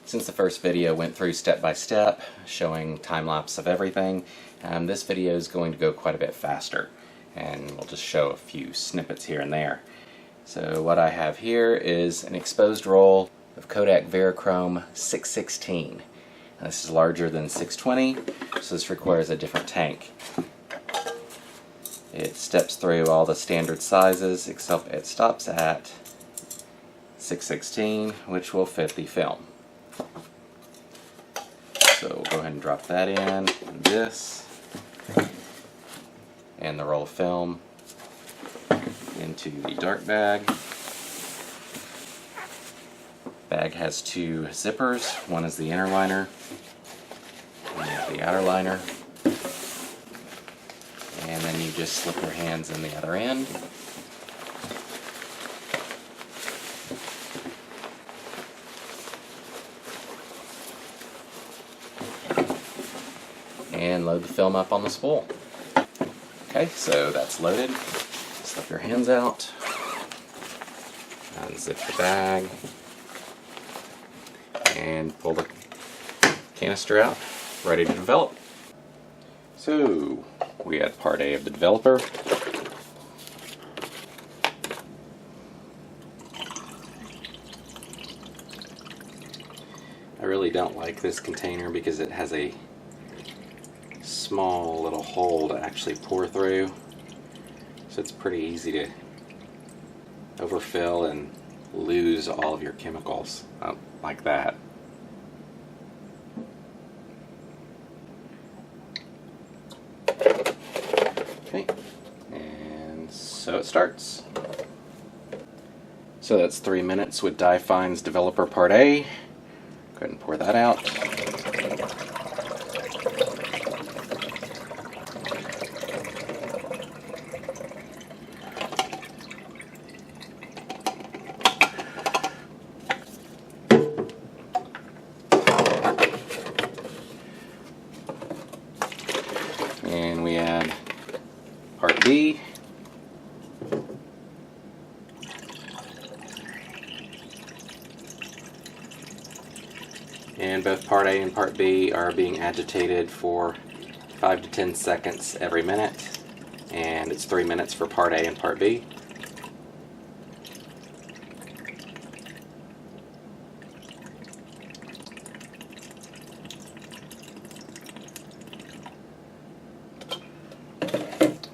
Since the first video went through step by step, showing time-lapse of everything, this video is going to go quite a bit faster, and we'll just show a few snippets here and there. So what I have here is an exposed roll of Kodak Verichrome 616. This is larger than 620, so this requires a different tank. It steps through all the standard sizes, except it stops at 616, which will fit the film. So we'll go ahead and drop that in, and this, and the roll of film into the dark bag. Bag has two zippers. One is the inner liner, and the outer liner. And then you just slip your hands in the other end. And load the film up on the spool. Okay, so that's loaded. Slip your hands out. Unzip the bag. And pull the canister out, ready to develop. So, we had part A of the developer. I really don't like this container because it has a small little hole to actually pour through, so it's pretty easy to overfill and lose all of your chemicals like that. Okay, and so it starts. So that's 3 minutes with Dye-Fine's Developer Part A. Go ahead and pour that out. And we add Part B. And both Part A and Part B are being agitated for 5 to 10 seconds every minute. And it's 3 minutes for Part A and Part B.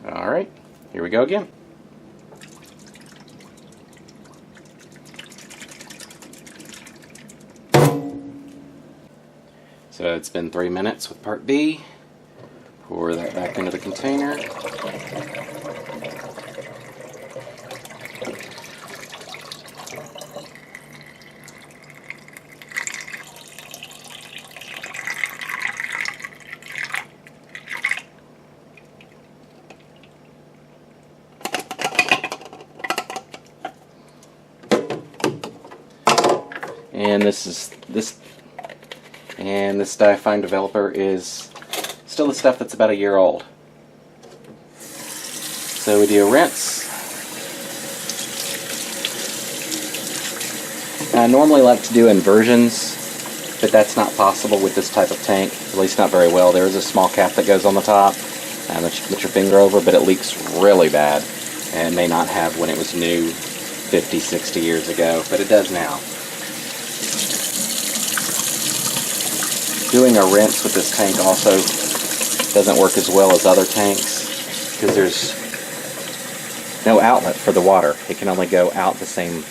Alright, here we go again. So it's been 3 minutes with Part B. Pour that back into the container. And this Dye-Fine developer is still the stuff that's about a year old. So we do a rinse. I normally like to do inversions, but that's not possible with this type of tank, at least not very well. There is a small cap that goes on the top that you put your finger over, but it leaks really bad, and it may not have when it was new 50, 60 years ago, but it does now. Doing a rinse with this tank also doesn't work as well as other tanks because there's no outlet for the water. It can only go out the same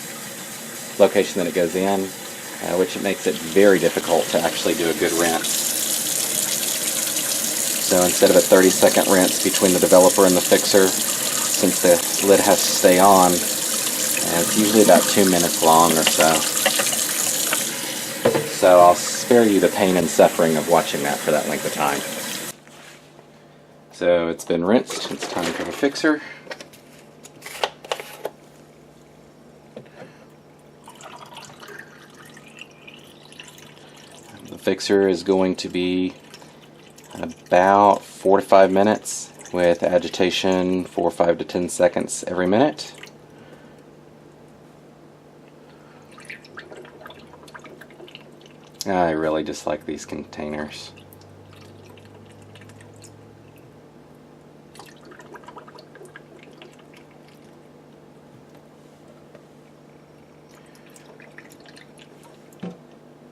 location that it goes in, which makes it very difficult to actually do a good rinse. So instead of a 30-second rinse between the developer and the fixer, since the lid has to stay on, it's usually about 2 minutes long or so. So I'll spare you the pain and suffering of watching that for that length of time. So it's been rinsed, it's time for the fixer. The fixer is going to be about 4 to 5 minutes with agitation for 5 to 10 seconds every minute. I really dislike these containers.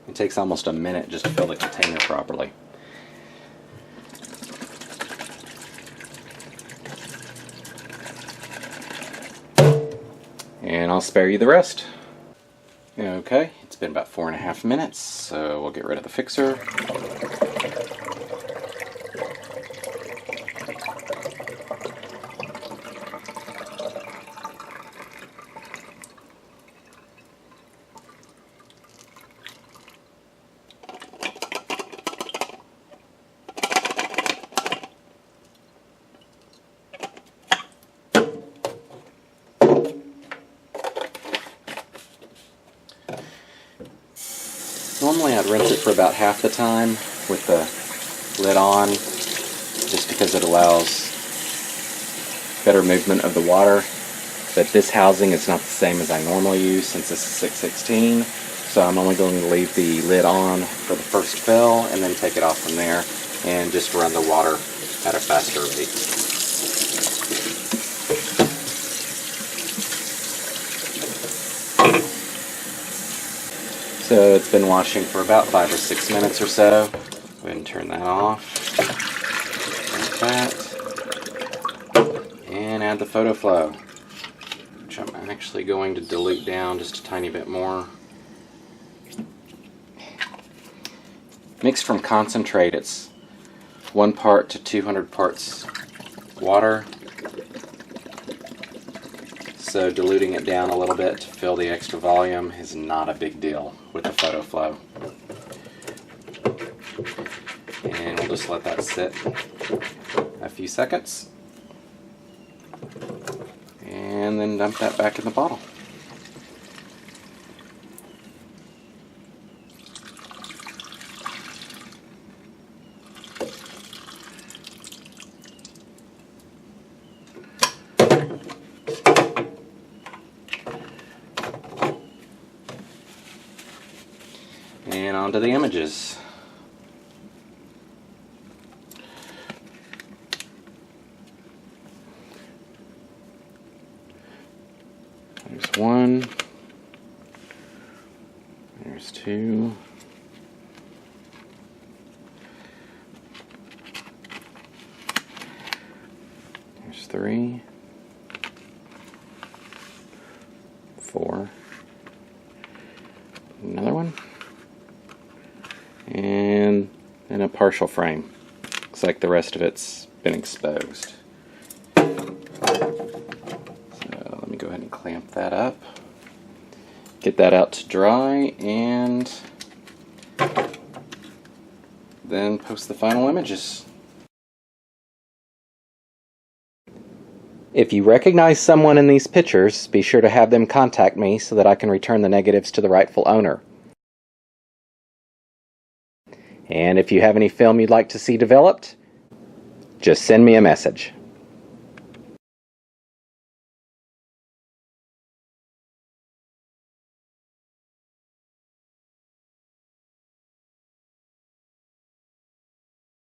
It takes almost a minute just to fill the container properly. And I'll spare you the rest. Okay, it's been about 4.5 minutes, so we'll get rid of the fixer. Normally I'd rinse it for about half the time with the lid on, just because it allows better movement of the water. But this housing is not the same as I normally use, since this is 616, so I'm only going to leave the lid on for the first fill and then take it off from there and just run the water at a faster rate. So it's been washing for about 5 or 6 minutes or so. Go ahead and turn that off. Like that. And add the photo flow, which I'm actually going to dilute down just a tiny bit more. Mixed from concentrate, it's 1 part to 200 parts water. So diluting it down a little bit to fill the extra volume is not a big deal with the photo flow. And we'll just let that sit a few seconds. And then dump that back in the bottle. And onto the images. There's one. There's two. There's 3. 4. Another one. And in a partial frame. Looks like the rest of it's been exposed. So let me go ahead and clamp that up. Get that out to dry and then post the final images. If you recognize someone in these pictures, be sure to have them contact me so that I can return the negatives to the rightful owner. And if you have any film you'd like to see developed, just send me a message.